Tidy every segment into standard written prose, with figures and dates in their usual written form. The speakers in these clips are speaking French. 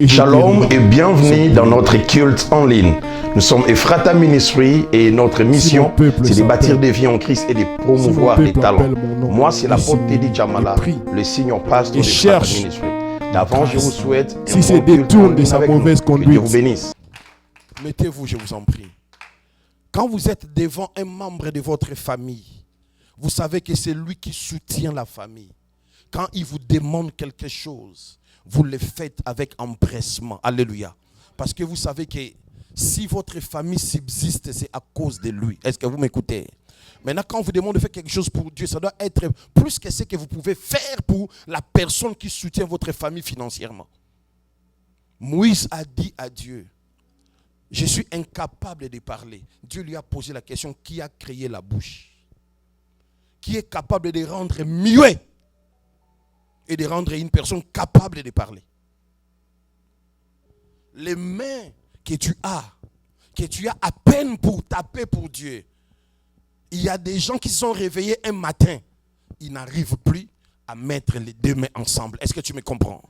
Shalom et bienvenue dans notre culte en ligne. Nous sommes Ephrata Ministry et notre mission, c'est de bâtir des vies en Christ et de promouvoir les talents. Moi, c'est l'apôtre Teddy Jamala, le senior pasteur d'Ephrata Ministry. D'avant, je vous souhaite un si c'est détourne de sa mauvaise conduite, que Dieu vous bénisse. Mettez-vous, je vous en prie. Quand vous êtes devant un membre de votre famille, vous savez que c'est lui qui soutient la famille. Quand il vous demande quelque chose, vous le faites avec empressement. Alléluia. Parce que vous savez que si votre famille subsiste, c'est à cause de lui. Est-ce que vous m'écoutez? Maintenant, quand on vous demande de faire quelque chose pour Dieu, ça doit être plus que ce que vous pouvez faire pour la personne qui soutient votre famille financièrement. Moïse a dit à Dieu, je suis incapable de parler. Dieu lui a posé la question, qui a créé la bouche? Qui est capable de rendre muet et de rendre une personne capable de parler? Les mains que tu as à peine pour taper pour Dieu. Il y a des gens qui sont réveillés un matin, ils n'arrivent plus à mettre les deux mains ensemble. Est-ce que tu me comprends?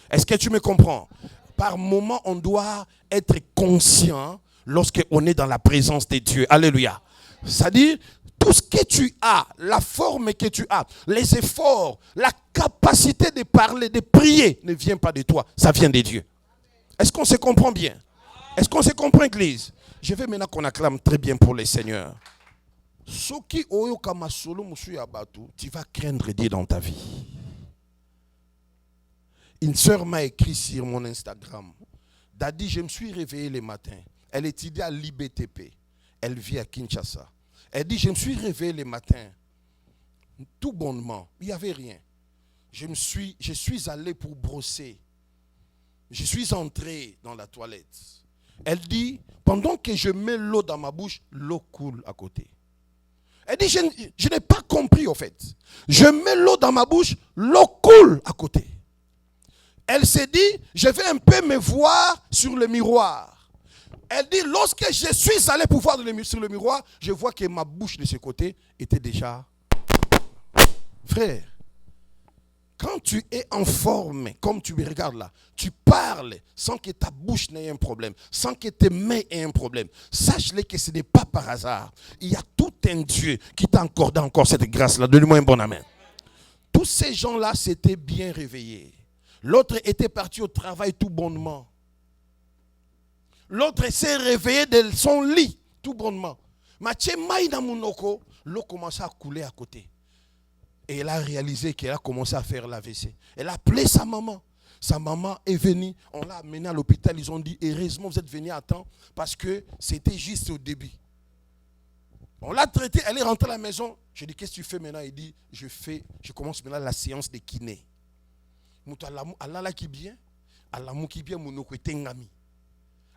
Est-ce que tu me comprends? Par moment, on doit être conscient lorsqu'on est dans la présence de Dieu. Alléluia. C'est-à-dire, tout ce que tu as, la forme que tu as, les efforts, la capacité de parler, de prier, ne vient pas de toi, ça vient de Dieu. Est-ce qu'on se comprend bien? Est-ce qu'on se comprend, Église? Je veux maintenant qu'on acclame très bien pour le Seigneur. Tu vas craindre Dieu dans ta vie. Une sœur m'a écrit sur mon Instagram. Daddy, je me suis réveillé le matin. Elle étudie à l'IBTP. Elle vit à Kinshasa. Elle dit, je me suis réveillé le matin. Tout bonnement. Il n'y avait rien. Je suis allé pour brosser. Je suis entré dans la toilette. Elle dit, pendant que je mets l'eau dans ma bouche, l'eau coule à côté. Elle dit, je n'ai pas compris au fait. Je mets l'eau dans ma bouche, l'eau coule à côté. Elle s'est dit, je vais un peu me voir sur le miroir. Elle dit, lorsque je suis allé pour voir sur le miroir, je vois que ma bouche de ce côté était déjà... Frère, quand tu es en forme, comme tu me regardes là, tu parles sans que ta bouche n'ait un problème, sans que tes mains aient un problème. Sache-le que ce n'est pas par hasard. Il y a tout un Dieu qui t'a accordé encore cette grâce-là. Donne-moi un bon amen. Tous ces gens-là s'étaient bien réveillés. L'autre était parti au travail tout bonnement. L'autre s'est réveillé de son lit tout bonnement. L'eau commençait à couler à côté. Et elle a réalisé qu'elle a commencé à faire l'AVC. Elle a appelé sa maman. Sa maman est venue. On l'a amenée à l'hôpital. Ils ont dit, heureusement vous êtes venu à temps parce que c'était juste au début. On l'a traitée. Elle est rentrée à la maison. Je dis, qu'est-ce que tu fais maintenant? Il dit, je commence maintenant la séance de kiné. Allah qui bien, Allah qui bien, mon tengami.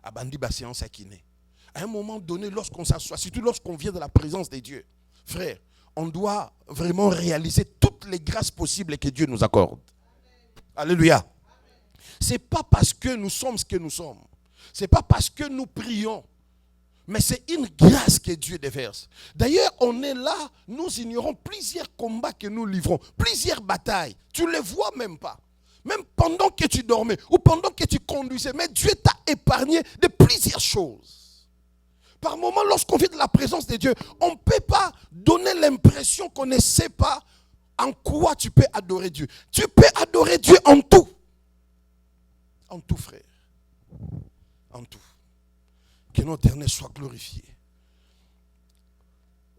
Abandi ba séance à kiné. À un moment donné, lorsqu'on s'assoit, surtout lorsqu'on vient de la présence de Dieu, frère, on doit vraiment réaliser toutes les grâces possibles que Dieu nous accorde. Alléluia. C'est pas parce que nous sommes ce que nous sommes. C'est pas parce que nous prions. Mais c'est une grâce que Dieu déverse. D'ailleurs, on est là, nous ignorons plusieurs combats que nous livrons, plusieurs batailles. Tu ne les vois même pas. Même pendant que tu dormais ou pendant que tu conduisais. Mais Dieu t'a épargné de plusieurs choses. Par moment, lorsqu'on vit de la présence de Dieu, on ne peut pas donner l'impression qu'on ne sait pas en quoi tu peux adorer Dieu. Tu peux adorer Dieu en tout. En tout, frère. En tout. Que notre éternel soit glorifié.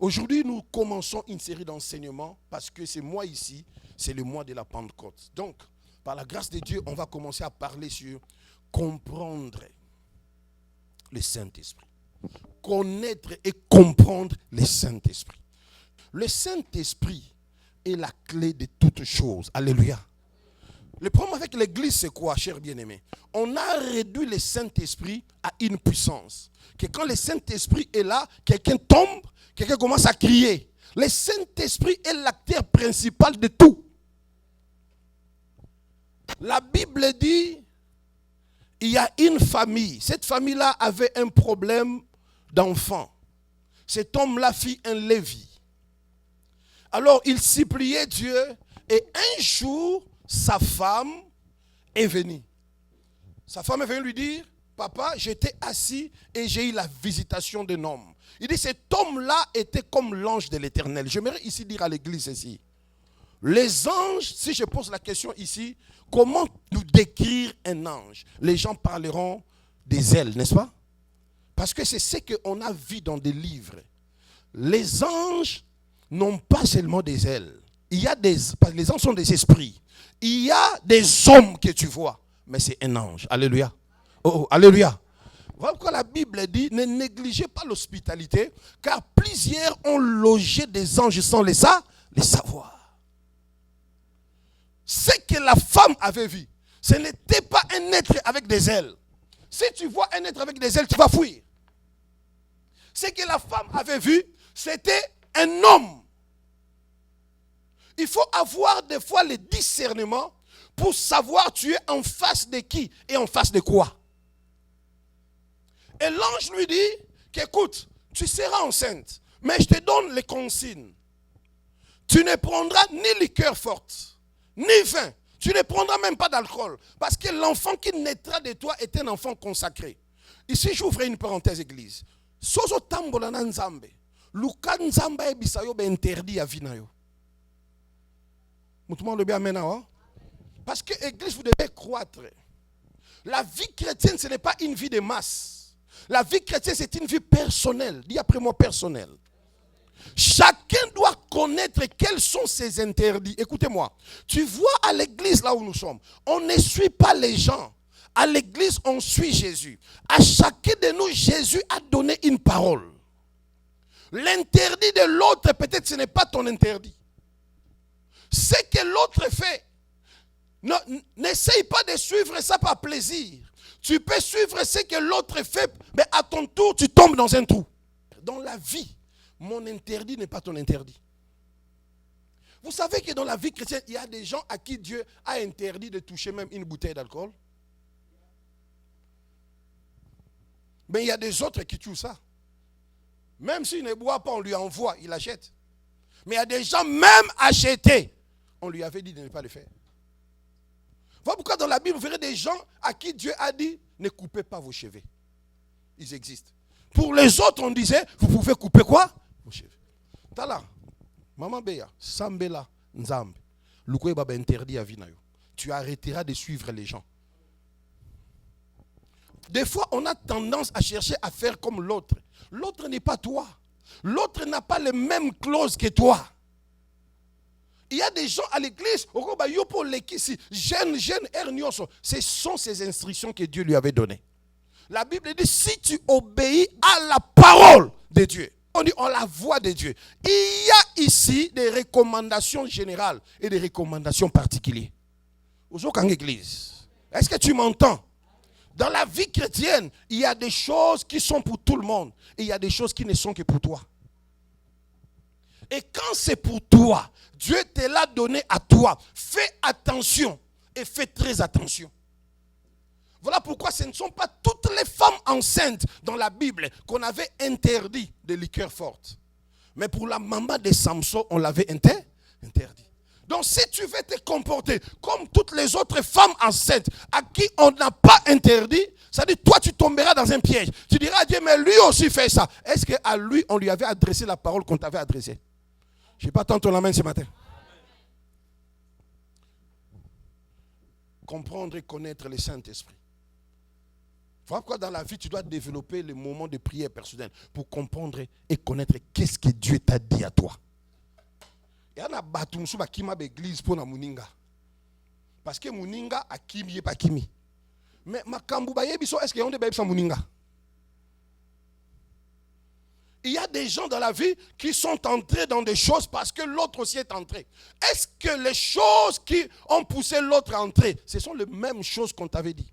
Aujourd'hui, nous commençons une série d'enseignements parce que c'est mois ici, c'est le mois de la Pentecôte. Donc, par la grâce de Dieu, on va commencer à parler sur comprendre le Saint-Esprit. Connaître et comprendre le Saint-Esprit. Le Saint-Esprit est la clé de toutes choses. Alléluia. Le problème avec l'église, c'est quoi, chers bien-aimés? On a réduit le Saint-Esprit à une puissance. Que quand le Saint-Esprit est là, quelqu'un tombe, quelqu'un commence à crier. Le Saint-Esprit est l'acteur principal de tout. La Bible dit, il y a une famille. Cette famille-là avait un problème d'enfant. Cet homme-là fit un Lévi. Alors il suppliait Dieu et un jour sa femme est venue. Sa femme est venue lui dire, papa, j'étais assis et j'ai eu la visitation d'un homme. Il dit, cet homme-là était comme l'ange de l'Éternel. J'aimerais ici dire à l'église ici, les anges, si je pose la question ici, comment nous décrire un ange? Les gens parleront des ailes, n'est-ce pas? Parce que c'est ce qu'on a vu dans des livres. Les anges n'ont pas seulement des ailes. Les anges sont des esprits. Il y a des hommes que tu vois, mais c'est un ange. Alléluia. Oh, alléluia. Voilà pourquoi la Bible dit, ne négligez pas l'hospitalité, car plusieurs ont logé des anges sans les savoir. Ce que la femme avait vu, ce n'était pas un être avec des ailes. Si tu vois un être avec des ailes, tu vas fuir. Ce que la femme avait vu, c'était un homme. Il faut avoir des fois le discernement pour savoir tu es en face de qui et en face de quoi. Et l'ange lui dit qu'écoute, tu seras enceinte, mais je te donne les consignes. Tu ne prendras ni liqueur forte, ni vin. Tu ne prendras même pas d'alcool. Parce que l'enfant qui naîtra de toi est un enfant consacré. Ici, j'ouvre une parenthèse église. Sozo tambola na nzambe. Luka nzamba ebisa yo be interdit à vinayo. Moutouma le bien maintenant. Parce que l'église, vous devez croître. La vie chrétienne, ce n'est pas une vie de masse. La vie chrétienne, c'est une vie personnelle. Dis après moi personnelle. Chacun doit connaître quels sont ses interdits. Écoutez-moi. Tu vois à l'église là où nous sommes, on ne suit pas les gens. À l'église, on suit Jésus. À chacun de nous, Jésus a donné une parole. L'interdit de l'autre, peut-être ce n'est pas ton interdit. Ce que l'autre fait, n'essaye pas de suivre ça par plaisir. Tu peux suivre ce que l'autre fait, mais à ton tour, tu tombes dans un trou. Dans la vie, mon interdit n'est pas ton interdit. Vous savez que dans la vie chrétienne, il y a des gens à qui Dieu a interdit de toucher même une bouteille d'alcool. Mais il y a des autres qui tuent ça. Même s'il ne boit pas, on lui envoie, il achète. Mais il y a des gens, même achetés, on lui avait dit de ne pas le faire. Voilà pourquoi dans la Bible, vous verrez des gens à qui Dieu a dit, ne coupez pas vos cheveux. Ils existent. Pour les autres, on disait, vous pouvez couper quoi? Vos cheveux. Tala, maman Beya, Sambela, Nzambe, Lukoye Baba interdit à Vinayo. Tu arrêteras de suivre les gens. Des fois, on a tendance à chercher à faire comme l'autre. L'autre n'est pas toi. L'autre n'a pas les mêmes clauses que toi. Il y a des gens à l'église, ce sont ces instructions que Dieu lui avait données. La Bible dit, si tu obéis à la parole de Dieu, on dit à la voix de Dieu, il y a ici des recommandations générales et des recommandations particulières. Aujourd'hui en église, est-ce que tu m'entends? Dans la vie chrétienne, il y a des choses qui sont pour tout le monde et il y a des choses qui ne sont que pour toi. Et quand c'est pour toi, Dieu te l'a donné à toi. Fais attention et fais très attention. Voilà pourquoi ce ne sont pas toutes les femmes enceintes dans la Bible qu'on avait interdit de liqueur forte. Mais pour la maman de Samson, on l'avait interdit. Donc si tu veux te comporter comme toutes les autres femmes enceintes à qui on n'a pas interdit, ça dit toi tu tomberas dans un piège. Tu diras à Dieu, mais lui aussi fait ça. Est-ce qu'à lui on lui avait adressé la parole qu'on t'avait adressée? Je n'ai pas tant ton la main ce matin. Comprendre et connaître le Saint-Esprit. Voilà pourquoi dans la vie, tu dois développer les moments de prière personnelle pour comprendre et connaître qu'est-ce que Dieu t'a dit à toi. Il y a un batumsu qui m'a église pour la Muninga. Parce que Muninga a kimi et pas kimi. Mais ma kambuba yebiso, est-ce qu'il y a un débat sur Muninga? Il y a des gens dans la vie qui sont entrés dans des choses parce que l'autre aussi est entré. Est-ce que les choses qui ont poussé l'autre à entrer, ce sont les mêmes choses qu'on t'avait dit?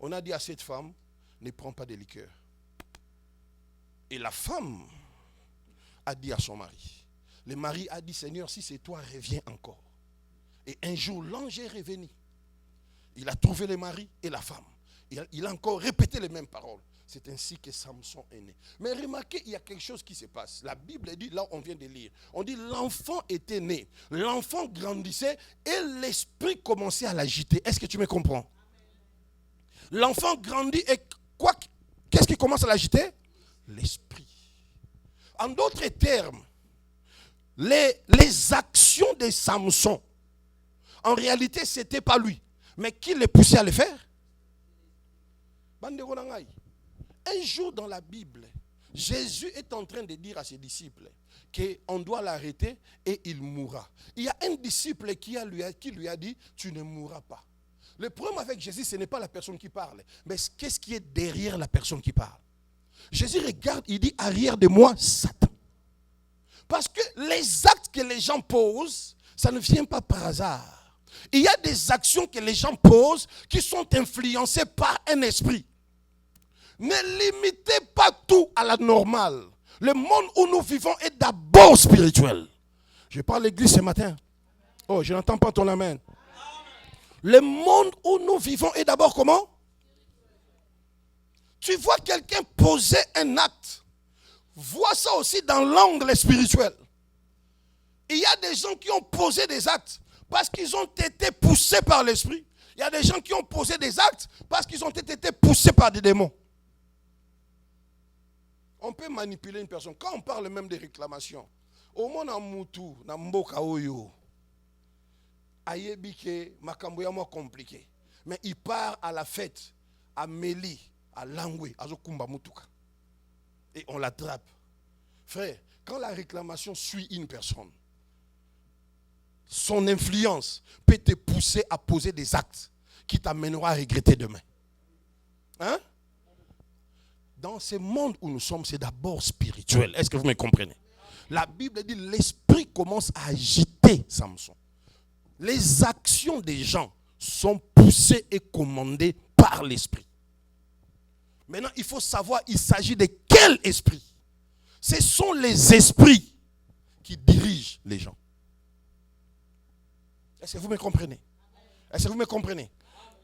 On a dit à cette femme, ne prends pas de liqueur. Et la femme a dit à son mari. Le mari a dit, Seigneur, si c'est toi, reviens encore. Et un jour, l'ange est revenu. Il a trouvé le mari et la femme. Il a encore répété les mêmes paroles. C'est ainsi que Samson est né. Mais remarquez, il y a quelque chose qui se passe. La Bible dit, là on vient de lire, on dit l'enfant était né. L'enfant grandissait et l'esprit commençait à l'agiter. Est-ce que tu me comprends? L'enfant grandit et quoi? Qu'est-ce qui commence à l'agiter? L'esprit. En d'autres termes, les actions de Samson, en réalité, ce n'était pas lui. Mais qui les poussait à le faire? Un jour dans la Bible, Jésus est en train de dire à ses disciples qu'on doit l'arrêter et il mourra. Il y a un disciple qui lui a dit, tu ne mourras pas. Le problème avec Jésus, ce n'est pas la personne qui parle, mais qu'est-ce qui est derrière la personne qui parle. Jésus regarde, il dit, arrière de moi, Satan. Parce que les actes que les gens posent, ça ne vient pas par hasard. Il y a des actions que les gens posent qui sont influencées par un esprit. Ne limitez pas tout à la normale. Le monde où nous vivons est d'abord spirituel. Je parle à l'église ce matin. Oh, je n'entends pas ton amen. Le monde où nous vivons est d'abord comment? Tu vois quelqu'un poser un acte. Vois ça aussi dans l'angle spirituel. Il y a des gens qui ont posé des actes parce qu'ils ont été poussés par l'esprit. Il y a des gens qui ont posé des actes parce qu'ils ont été poussés par des démons. On peut manipuler une personne. Quand on parle même des réclamations, au monde en Moutou, dans Mboka Oyo, Ayebike, Makamboya moins compliqué. Mais il part à la fête, à Meli, à Langwe, à Zokumba Moutuka. Et on l'attrape. Frère, quand la réclamation suit une personne, son influence peut te pousser à poser des actes qui t'amèneront à regretter demain. Hein? Dans ce monde où nous sommes, c'est d'abord spirituel. Est-ce que vous me comprenez? La Bible dit l'esprit commence à agiter Samson. Les actions des gens sont poussées et commandées par l'esprit. Maintenant, il faut savoir, il s'agit de quel esprit? Ce sont les esprits qui dirigent les gens. Est-ce que vous me comprenez? Est-ce que vous me comprenez?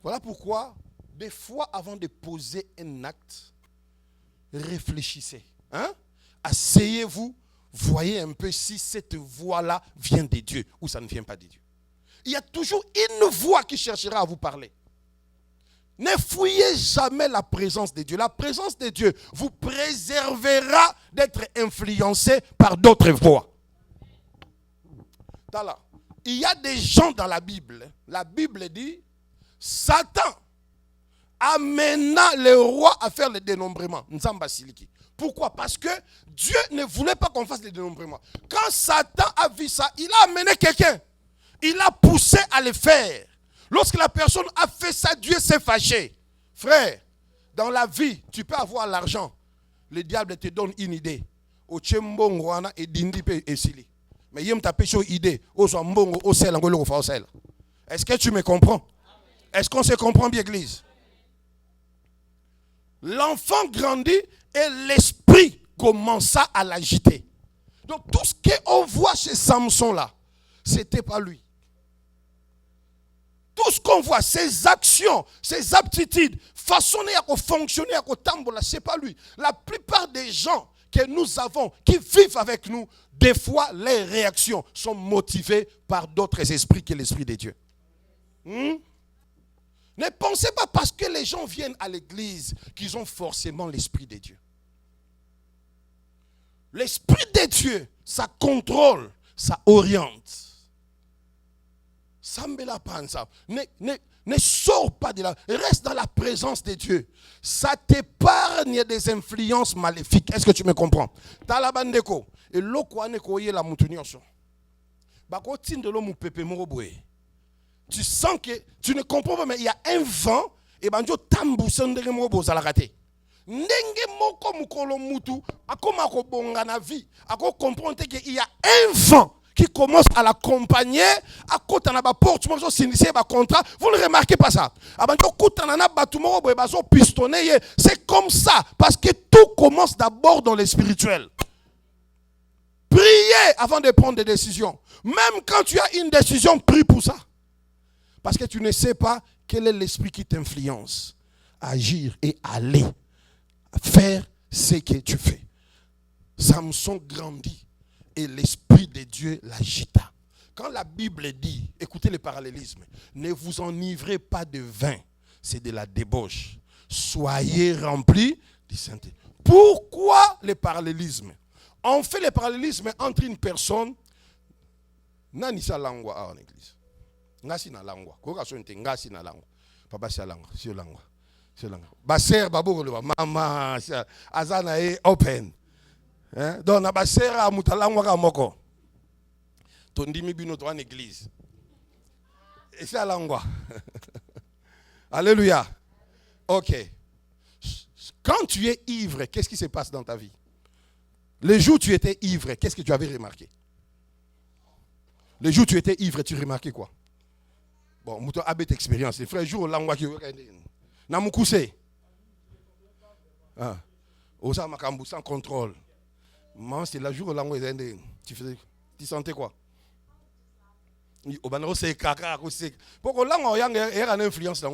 Voilà pourquoi, des fois, avant de poser un acte, réfléchissez. Hein? Asseyez-vous, voyez un peu si cette voix-là vient de Dieu ou ça ne vient pas de Dieu. Il y a toujours une voix qui cherchera à vous parler. Ne fouillez jamais la présence de Dieu. La présence de Dieu vous préservera d'être influencé par d'autres voix. Il y a des gens dans la Bible. La Bible dit, Satan amena le roi à faire le dénombrement. Pourquoi? Parce que Dieu ne voulait pas qu'on fasse le dénombrement. Quand Satan a vu ça, il a amené quelqu'un. Il a poussé à le faire. Lorsque la personne a fait ça, Dieu s'est fâché. Frère, dans la vie, tu peux avoir l'argent. Le diable te donne une idée. Mais il t'a péché une idée. Est-ce que tu me comprends? Est-ce qu'on se comprend bien, l'église? L'enfant grandit et l'esprit commença à l'agiter. Donc tout ce qu'on voit chez Samson là, c'était pas lui. Tout ce qu'on voit, ses actions, ses aptitudes, façonnées à fonctionner, à tambola, c'est pas lui. La plupart des gens que nous avons, qui vivent avec nous, des fois, les réactions sont motivées par d'autres esprits que l'esprit de Dieu. Ne pensez pas parce que les gens viennent à l'église qu'ils ont forcément l'esprit de Dieu. L'esprit de Dieu, ça contrôle, ça oriente. Ne sors pas de là. Reste dans la présence de Dieu. Ça t'épargne des influences maléfiques. Est-ce que tu me comprends? Talabandeko. Et l'okwane koye la moutunioso. Bako tinde lo moupepe moroboe. Tu sens que tu ne comprends pas, mais il y a un vent. Et banjo tambu sendere morobo zalakate. Ndenge moko mukolo mutu. Akoma ko bonga na vie. Ako comprendre qu'il y a un vent qui commence à l'accompagner, à côté de la porte, tu m'as signé un contrat, vous ne remarquez pas ça. C'est comme ça, parce que tout commence d'abord dans le spirituel. Priez avant de prendre des décisions. Même quand tu as une décision, prie pour ça. Parce que tu ne sais pas quel est l'esprit qui t'influence à agir et aller faire ce que tu fais. Samson grandit. Et l'esprit de Dieu l'agita. Quand la Bible dit, écoutez le parallélisme, ne vous enivrez pas de vin, c'est de la débauche. Soyez remplis du Saint-Esprit. Pourquoi le parallélisme? On fait le parallélisme entre une personne. Nani sa langwa en église. Ngasi na langwa. Koka sonte ngasi na langwa. Papa sa langwa, si langwa. Si langwa. Ba ser babo le mama azana e open. Hein? Donc na ba ser a mutalangwa ka moko. Tondimi bino to en église. Et c'est à langwa. Alléluia. Ok. Quand tu es ivre, qu'est-ce qui se passe dans ta vie? Le jour où tu étais ivre, qu'est-ce que tu avais remarqué? Le jour où tu étais ivre, tu remarquais quoi? Bon, mouton abet expérience. Les frères, jour où l'angwa qui n'a mou coussé. Ah. Osa makambu sans contrôle. Man, c'est la jour où l'angwa est tu sentais quoi? Pourquoi l'angle a une influence là?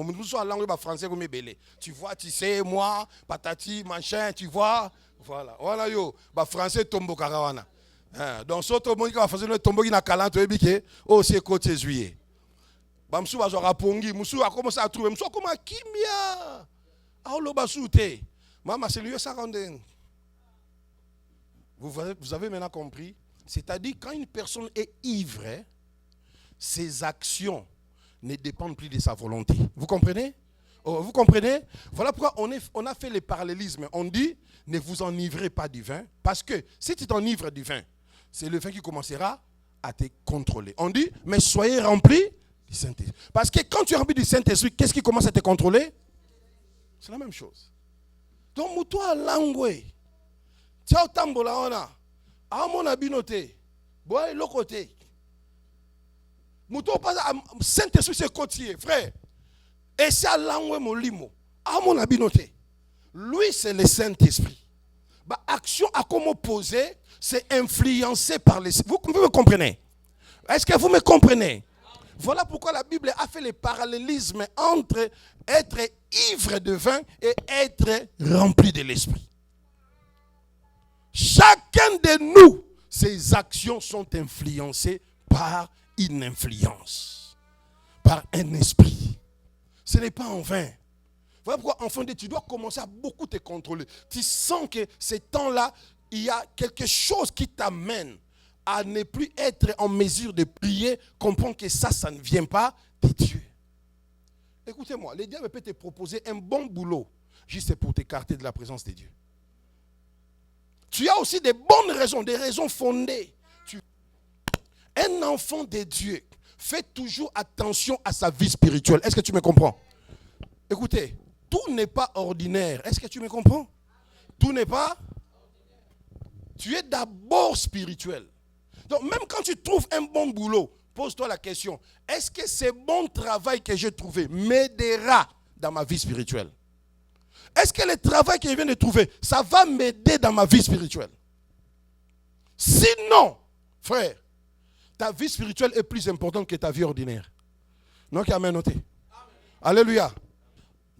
Français comme belé. Tu vois, tu sais, moi, patati, machin, tu vois. Voilà. Voilà yo. Français tombe karawana. Donc, ce tombe qui va faire le tombe qui n'a qu'à l'entrée, oh, c'est côté juillet. Bamsou va jouer à Pongi. Moussou a commencé à trouver. Moussou comme un kimia. Ah, le basouté. Maman, c'est lui, ça rendait. Vous avez maintenant compris? C'est-à-dire, quand une personne est ivre, ses actions ne dépendent plus de sa volonté. Vous comprenez? Oh, vous comprenez? Voilà pourquoi on a fait le parallélisme. On dit, ne vous enivrez pas du vin. Parce que si tu t'enivres du vin, c'est le vin qui commencera à te contrôler. On dit, mais soyez remplis du Saint-Esprit. Parce que quand tu es rempli du Saint-Esprit, qu'est-ce qui commence à te contrôler? C'est la même chose. Donc, moutoua langwe. Tiao tambola ona. Amon abinote. Boy, le côté. Saint-Esprit c'est côtier, frère. Et c'est à l'angle molimo. À mon abinoté. Lui c'est le Saint-Esprit. Bah, action à comment poser, c'est influencé par les. Vous me comprenez? Est-ce que vous me comprenez? Voilà pourquoi la Bible a fait le parallélisme entre être ivre de vin et être rempli de l'Esprit. Chacun de nous, ses actions sont influencées par une influence, par un esprit. Ce n'est pas en vain. Voilà pourquoi, enfant de Dieu, tu dois commencer à beaucoup te contrôler. Tu sens que ces temps-là, il y a quelque chose qui t'amène à ne plus être en mesure de prier. Comprends que ça ne vient pas de Dieu. Écoutez-moi, le diable peut te proposer un bon boulot juste pour t'écarter de la présence de Dieu. Tu as aussi des bonnes raisons, des raisons fondées. Un enfant de Dieu fait toujours attention à sa vie spirituelle. Est-ce que tu me comprends? Écoutez, tout n'est pas ordinaire. Est-ce que tu me comprends? Tout n'est pas. Tu es d'abord spirituel. Donc même quand tu trouves un bon boulot, pose-toi la question, est-ce que ce bon travail que j'ai trouvé m'aidera dans ma vie spirituelle? Est-ce que le travail que je viens de trouver, ça va m'aider dans ma vie spirituelle? Sinon, frère, ta vie spirituelle est plus importante que ta vie ordinaire. Donc, amen, notez. Alléluia.